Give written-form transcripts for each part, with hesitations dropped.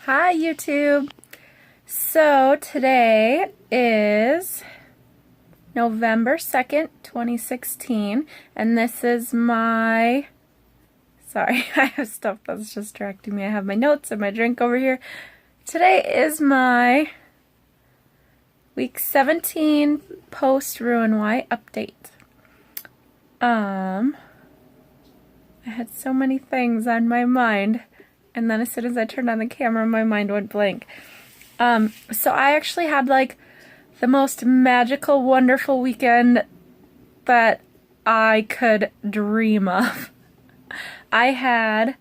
Hi YouTube! So today is November 2nd, 2016, and this is my, sorry, I have stuff that's distracting me. I have my notes and my drink over here. Today is my week 17 post RNY update. I had so many things on my mind, and then as soon as I turned on the camera, my mind went blank. So I actually had like the most magical, wonderful weekend that I could dream of. I had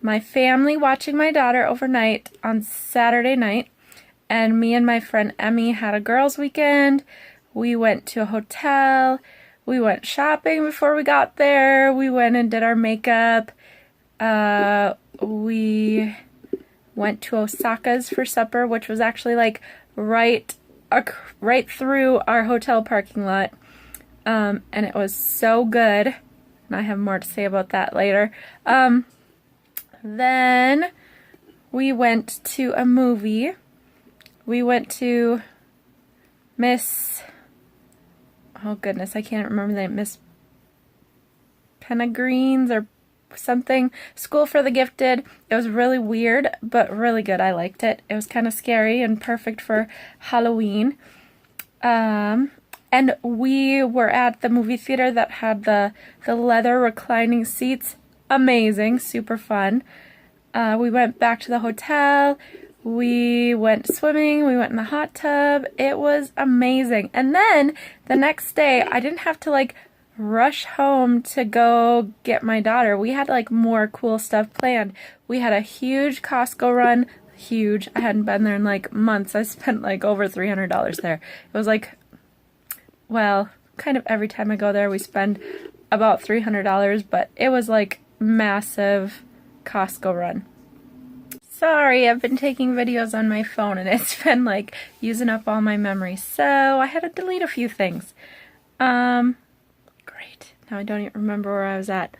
my family watching my daughter overnight on Saturday night, and me and my friend Emmy had a girls' weekend. We went to a hotel. We went shopping before we got there. We went and did our makeup. We went to Osaka's for supper, which was actually like right through our hotel parking lot. And it was so good. And I have more to say about that later. Then we went to a movie. We went to oh goodness, I can't remember the name, Miss Penagreens or something, School for the Gifted. It was really weird, but really good. I liked it. It was kind of scary and perfect for Halloween. And we were at the movie theater that had the leather reclining seats. Amazing, super fun. We went back to the hotel. We went swimming. We went in the hot tub. It was amazing. And then the next day, I didn't have to like rush home to go get my daughter. We had like more cool stuff planned. We had a huge Costco run. Huge. I hadn't been there in like months. I spent like over $300 there. It was like, well, kind of every time I go there we spend about $300, but it was like massive Costco run. Sorry, I've been taking videos on my phone and it's been like using up all my memory, so I had to delete a few things. Great. Now I don't even remember where I was at.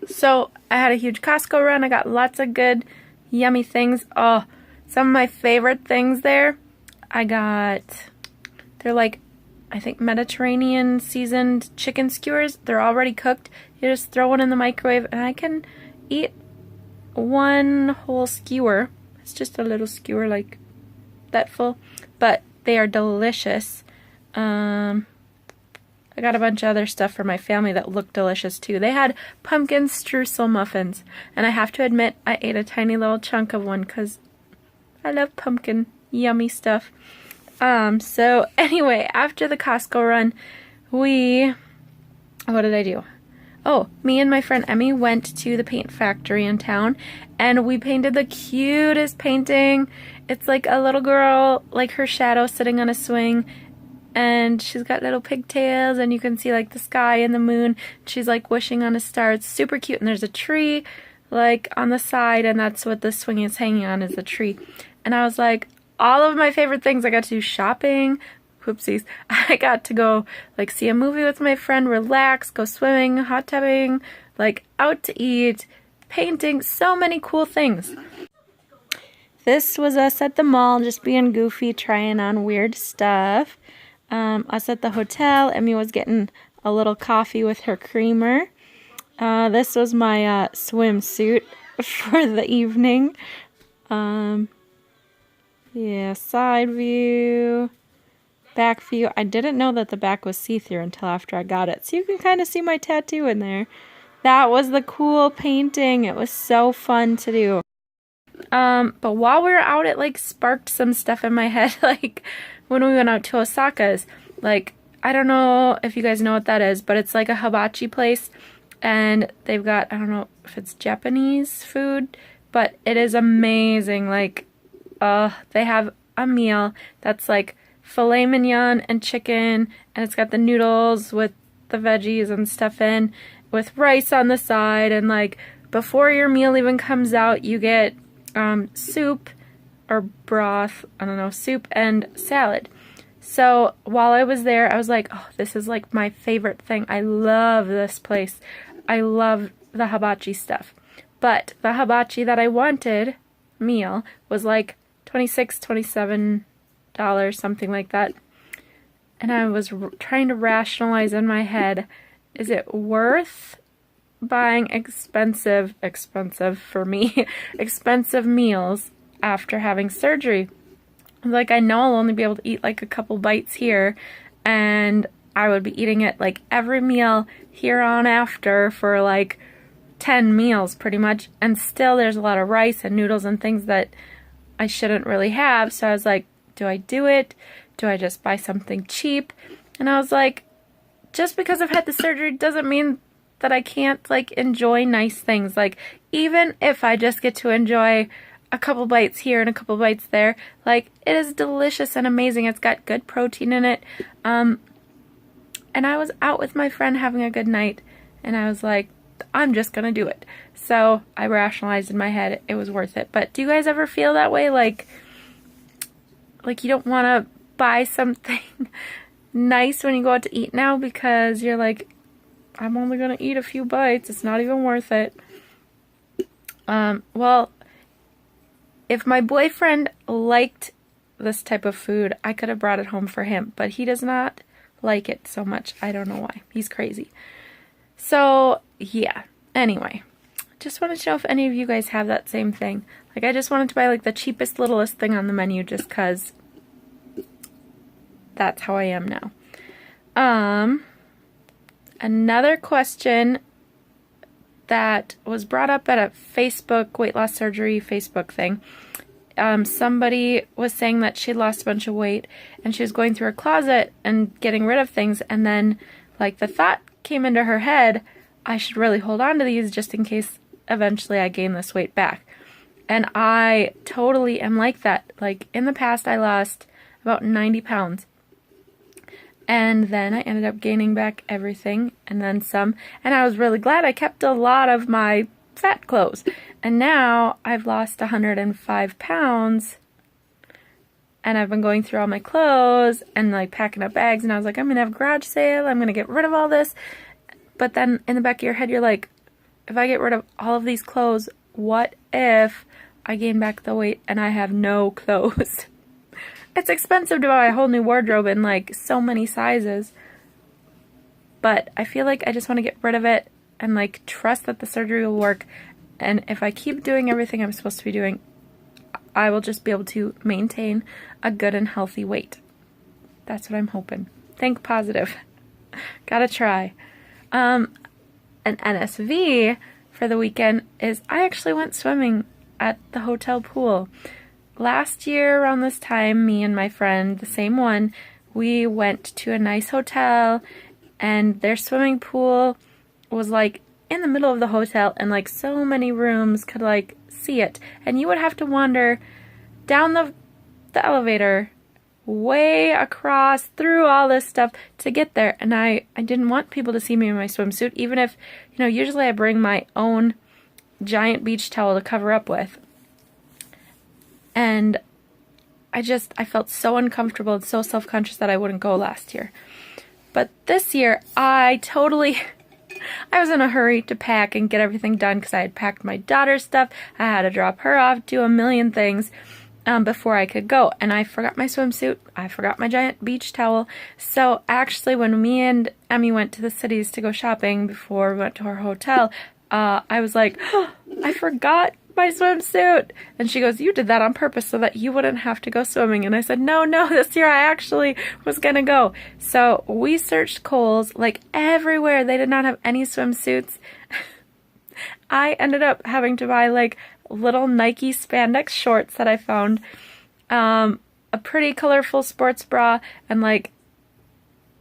So I had a huge Costco run. I got lots of good, yummy things. Oh, some of my favorite things there. They're like, I think Mediterranean seasoned chicken skewers. They're already cooked. You just throw one in the microwave and I can eat one whole skewer. It's just a little skewer like that full, but they are delicious. I got a bunch of other stuff for my family that looked delicious too. They had pumpkin streusel muffins, and I have to admit I ate a tiny little chunk of one because I love pumpkin yummy stuff. So anyway, after the Costco run, what did I do? Oh, me and my friend Emmy went to the paint factory in town, and we painted the cutest painting. It's like a little girl, like her shadow sitting on a swing, and she's got little pigtails, and you can see like the sky and the moon. She's like wishing on a star. It's super cute, and there's a tree like on the side, and that's what the swing is hanging on, is the tree. And I was like, all of my favorite things. I got to do shopping. Whoopsies. I got to go like see a movie with my friend, relax, go swimming, hot tubbing, like out to eat, painting, so many cool things. This was us at the mall, just being goofy, trying on weird stuff. Us at the hotel, Emmy was getting a little coffee with her creamer. This was my swimsuit for the evening. Yeah, side view, back view. I didn't know that the back was see-through until after I got it. So you can kind of see my tattoo in there. That was the cool painting. It was so fun to do. But while we were out, it like sparked some stuff in my head. Like when we went out to Osaka's, like, I don't know if you guys know what that is, but it's like a hibachi place. And they've got, I don't know if it's Japanese food, but it is amazing. Like, they have a meal that's like filet mignon and chicken, and it's got the noodles with the veggies and stuff in, with rice on the side, and like before your meal even comes out, you get soup or broth, I don't know, soup and salad. So while I was there, I was like, oh, this is like my favorite thing. I love this place. I love the hibachi stuff. But the hibachi that I wanted meal was like $26, $27, something like that. And I was trying to rationalize in my head, is it worth buying expensive for me, expensive meals after having surgery? Like, I know I'll only be able to eat like a couple bites here, and I would be eating it like every meal here on after for like 10 meals pretty much, and still there's a lot of rice and noodles and things that I shouldn't really have. So I was like, do I do it? Do I just buy something cheap? And I was like, just because I've had the surgery doesn't mean that I can't like enjoy nice things. Like, even if I just get to enjoy a couple bites here and a couple bites there, like, it is delicious and amazing. It's got good protein in it. And I was out with my friend having a good night, and I was like, I'm just gonna do it. So I rationalized in my head it was worth it. But do you guys ever feel that way? Like you don't want to buy something nice when you go out to eat now because you're like, I'm only gonna eat a few bites. It's not even worth it. Well, if my boyfriend liked this type of food, I could have brought it home for him, but he does not like it so much. I don't know why. He's crazy. So, yeah. Anyway, just wanted to know if any of you guys have that same thing. Like, I just wanted to buy like the cheapest, littlest thing on the menu just because that's how I am now. Another question that was brought up at a Facebook weight loss surgery Facebook thing. Somebody was saying that she lost a bunch of weight and she was going through her closet and getting rid of things, and then like the thought came into her head, I should really hold on to these just in case eventually I gain this weight back. And I totally am like that. Like, in the past I lost about 90 pounds. And then I ended up gaining back everything and then some. And I was really glad I kept a lot of my fat clothes. And now I've lost 105 pounds. And I've been going through all my clothes and like packing up bags. And I was like, I'm going to have a garage sale. I'm going to get rid of all this. But then in the back of your head, you're like, if I get rid of all of these clothes, what if I gain back the weight and I have no clothes? It's expensive to buy a whole new wardrobe in like so many sizes. But I feel like I just want to get rid of it and like trust that the surgery will work. And if I keep doing everything I'm supposed to be doing, I will just be able to maintain a good and healthy weight. That's what I'm hoping. Think positive. Gotta try. An NSV for the weekend is I actually went swimming at the hotel pool. Last year around this time, me and my friend, the same one, we went to a nice hotel, and their swimming pool was like in the middle of the hotel, and like so many rooms could like see it, and you would have to wander down the elevator way across through all this stuff to get there. And I didn't want people to see me in my swimsuit, even if, you know, usually I bring my own giant beach towel to cover up with. And I felt so uncomfortable and so self-conscious that I wouldn't go last year. But this year, I was in a hurry to pack and get everything done because I had packed my daughter's stuff. I had to drop her off, do a million things before I could go. And I forgot my swimsuit. I forgot my giant beach towel. So actually, when me and Emmy went to the cities to go shopping before we went to our hotel, I was like, oh, I forgot my swimsuit. And she goes, you did that on purpose so that you wouldn't have to go swimming. And I said, no, this year I actually was gonna go. So we searched Kohl's like everywhere. They did not have any swimsuits. I ended up having to buy like little Nike spandex shorts that I found, a pretty colorful sports bra, and like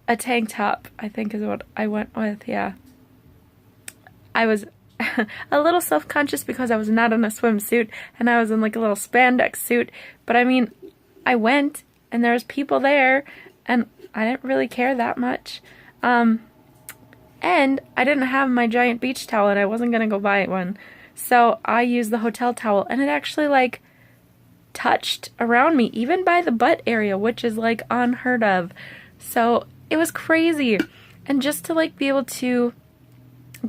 a tank top, I think is what I went with. Yeah. I was a little self-conscious because I was not in a swimsuit and I was in like a little spandex suit, but I mean, I went and there was people there and I didn't really care that much. And I didn't have my giant beach towel and I wasn't gonna go buy one. So I used the hotel towel and it actually like touched around me, even by the butt area, which is like unheard of. So it was crazy. And just to like be able to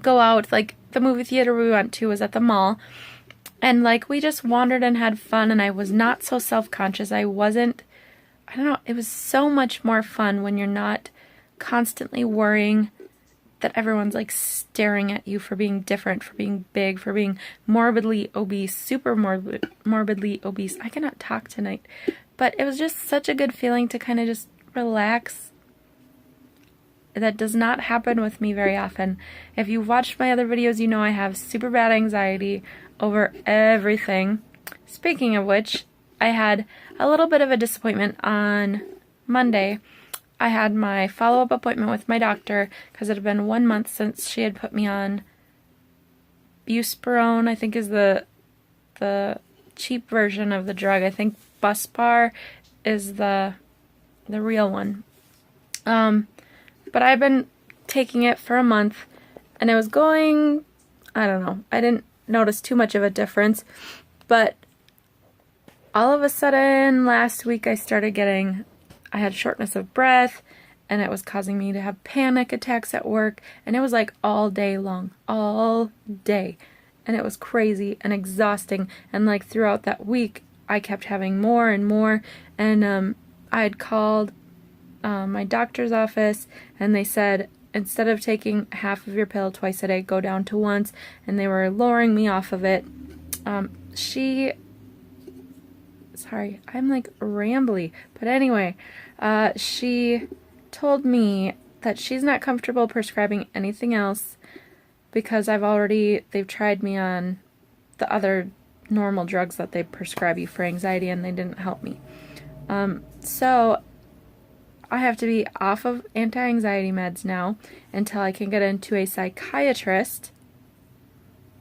go out. Like, the movie theater we went to was at the mall, and like we just wandered and had fun, and I was not so self-conscious. I don't know, it was so much more fun when you're not constantly worrying that everyone's like staring at you for being different, for being big, for being morbidly obese, super morbidly obese. I cannot talk tonight. But it was just such a good feeling to kind of just relax. That does not happen with me very often. If you've watched my other videos, you know I have super bad anxiety over everything. Speaking of which, I had a little bit of a disappointment on Monday. I had my follow-up appointment with my doctor because it had been 1 month since she had put me on Buspirone, I think is the cheap version of the drug. I think Buspar is the real one. But I've been taking it for a month, and it was going, I don't know, I didn't notice too much of a difference, but all of a sudden last week I had shortness of breath, and it was causing me to have panic attacks at work, and it was like all day long, all day, and it was crazy and exhausting, and like throughout that week I kept having more and more, and I had called my doctor's office, and they said instead of taking half of your pill twice a day, go down to once, and they were lowering me off of it. Sorry, I'm like rambly, but anyway, she told me that she's not comfortable prescribing anything else because they've tried me on the other normal drugs that they prescribe you for anxiety, and they didn't help me. So I have to be off of anti-anxiety meds now until I can get into a psychiatrist,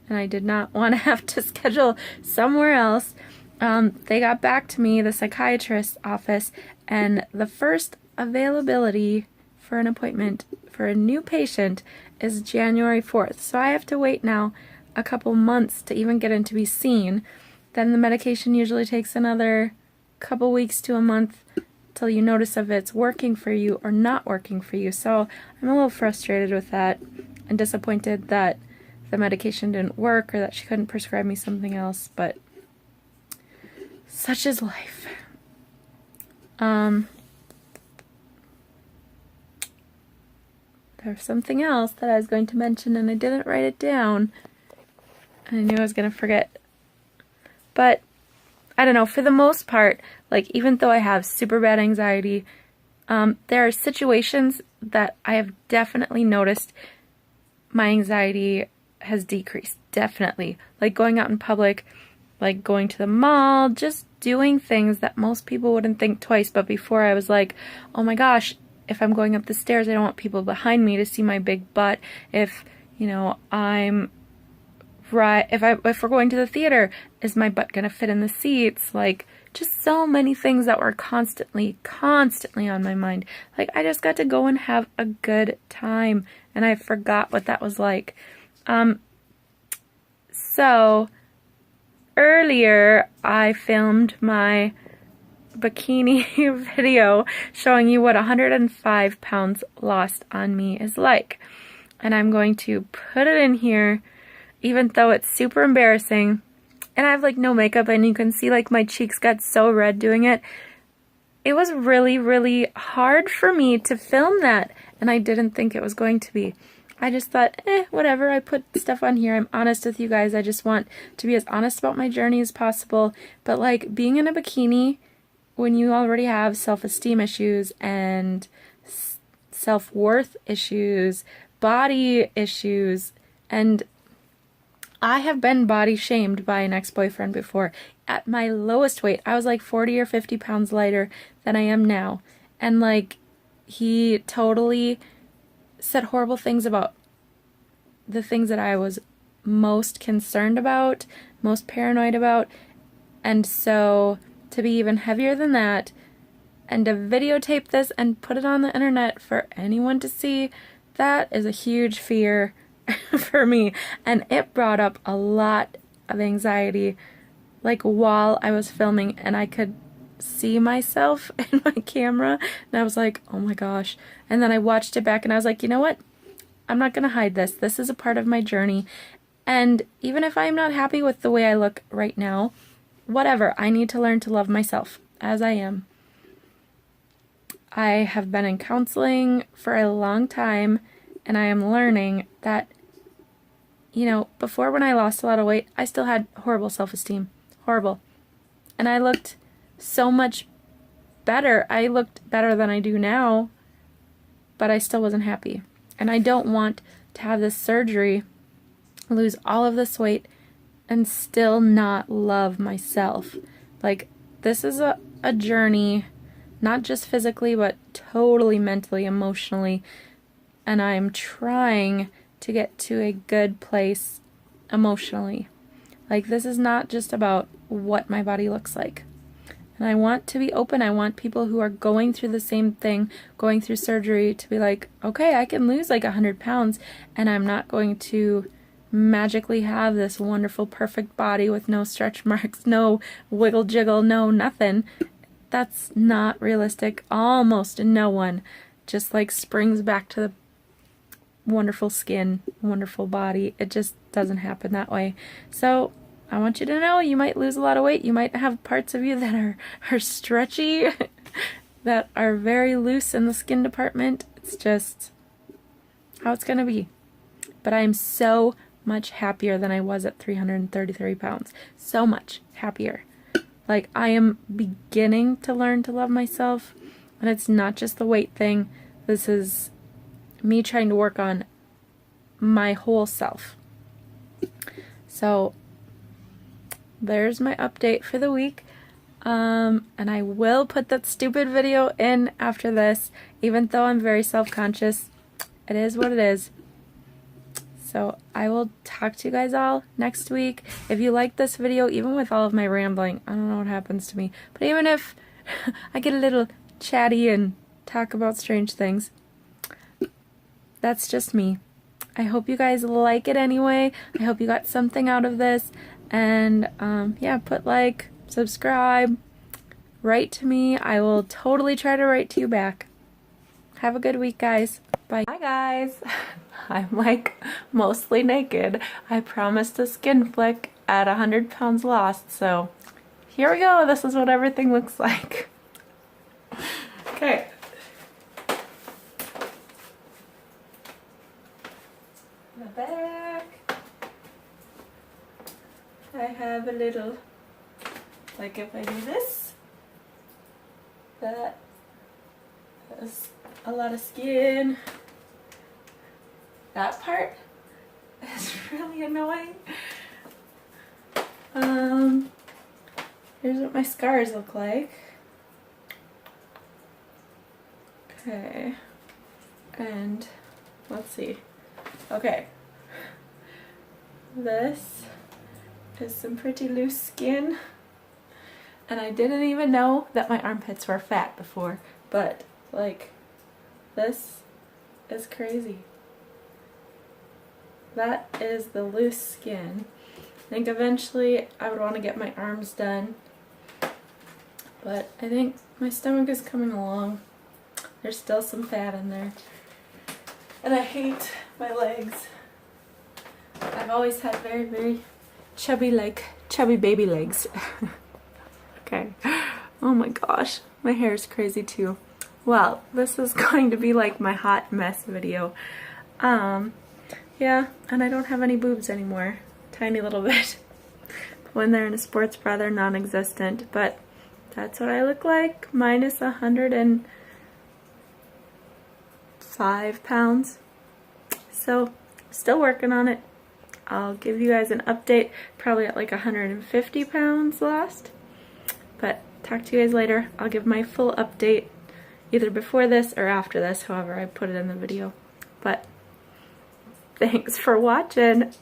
and I did not want to have to schedule somewhere else. They got back to me, the psychiatrist's office, and the first availability for an appointment for a new patient is January 4th. So I have to wait now a couple months to even get in to be seen. Then the medication usually takes another couple weeks to a month till you notice if it's working for you or not working for you. So I'm a little frustrated with that and disappointed that the medication didn't work or that she couldn't prescribe me something else, but such is life. There's something else that I was going to mention and I didn't write it down. I knew I was going to forget. But I don't know, for the most part, like even though I have super bad anxiety, there are situations that I have definitely noticed my anxiety has decreased. Definitely. Like going out in public, like going to the mall, just doing things that most people wouldn't think twice. But before I was like, oh my gosh, if I'm going up the stairs, I don't want people behind me to see my big butt. If, you know, if we're going to the theater, is my butt gonna fit in the seats? Like, just so many things that were constantly on my mind. Like, I just got to go and have a good time, and I forgot what that was like. So earlier I filmed my bikini video showing you what 105 pounds lost on me is like. And I'm going to put it in here, even though it's super embarrassing. And I have like no makeup, and you can see like my cheeks got so red doing it. It was really, really hard for me to film that, and I didn't think it was going to be. I just thought, whatever, I put stuff on here. I'm honest with you guys. I just want to be as honest about my journey as possible. But like being in a bikini when you already have self-esteem issues and self-worth issues, body issues, and I have been body shamed by an ex-boyfriend before. At my lowest weight, I was like 40 or 50 pounds lighter than I am now. And like, he totally said horrible things about the things that I was most concerned about, most paranoid about. And so to be even heavier than that, and to videotape this and put it on the internet for anyone to see, that is a huge fear for me. And it brought up a lot of anxiety, like while I was filming, and I could see myself in my camera, and I was like, oh my gosh. And then I watched it back and I was like, you know what? I'm not gonna hide this. This is a part of my journey. And even if I'm not happy with the way I look right now, whatever, I need to learn to love myself as I am. I have been in counseling for a long time, and I am learning that, you know, before when I lost a lot of weight, I still had horrible self-esteem. Horrible. And I looked so much better. I looked better than I do now, but I still wasn't happy. And I don't want to have this surgery, lose all of this weight, and still not love myself. Like, this is a journey, not just physically, but totally mentally, emotionally. And I'm trying to get to a good place emotionally. Like, this is not just about what my body looks like. And I want to be open. I want people who are going through the same thing, going through surgery, to be like, okay, I can lose like 100 pounds, and I'm not going to magically have this wonderful, perfect body with no stretch marks, no wiggle jiggle, no nothing. That's not realistic. Almost no one just like springs back to the wonderful skin, wonderful body. It just doesn't happen that way. So I want you to know, you might lose a lot of weight. You might have parts of you that are stretchy, that are very loose in the skin department. It's just how it's going to be. But I am so much happier than I was at 333 pounds. So much happier. Like, I am beginning to learn to love myself. And it's not just the weight thing. This is me trying to work on my whole self. So there's my update for the week. And I will put that stupid video in after this, even though I'm very self-conscious. It is what it is. So I will talk to you guys all next week. If you like this video, even with all of my rambling, I don't know what happens to me, but even if I get a little chatty and talk about strange things, that's just me. I hope you guys like it anyway. I hope you got something out of this. And yeah, put like, subscribe, write to me. I will totally try to write to you back. Have a good week, guys. Bye. Hi, guys. I'm like mostly naked. I promised a skin flick at 100 pounds lost. So here we go. This is what everything looks like. Okay. The back. I have a little, like if I do this, that is a lot of skin. That part is really annoying. Here's what my scars look like. Okay. And let's see. Okay. This is some pretty loose skin. And I didn't even know that my armpits were fat before, but like, this is crazy. That is the loose skin. I think eventually I would want to get my arms done, but I think my stomach is coming along. There's still some fat in there. And I hate my legs. I've always had very, very chubby baby legs. Okay. Oh my gosh. My hair is crazy too. Well, this is going to be like my hot mess video. Yeah, and I don't have any boobs anymore. Tiny little bit. When they're in a sports bra, they're non-existent. But that's what I look like. Minus 105 pounds. So, still working on it. I'll give you guys an update. Probably at like 150 pounds lost. But talk to you guys later. I'll give my full update either before this or after this, however I put it in the video. But thanks for watching.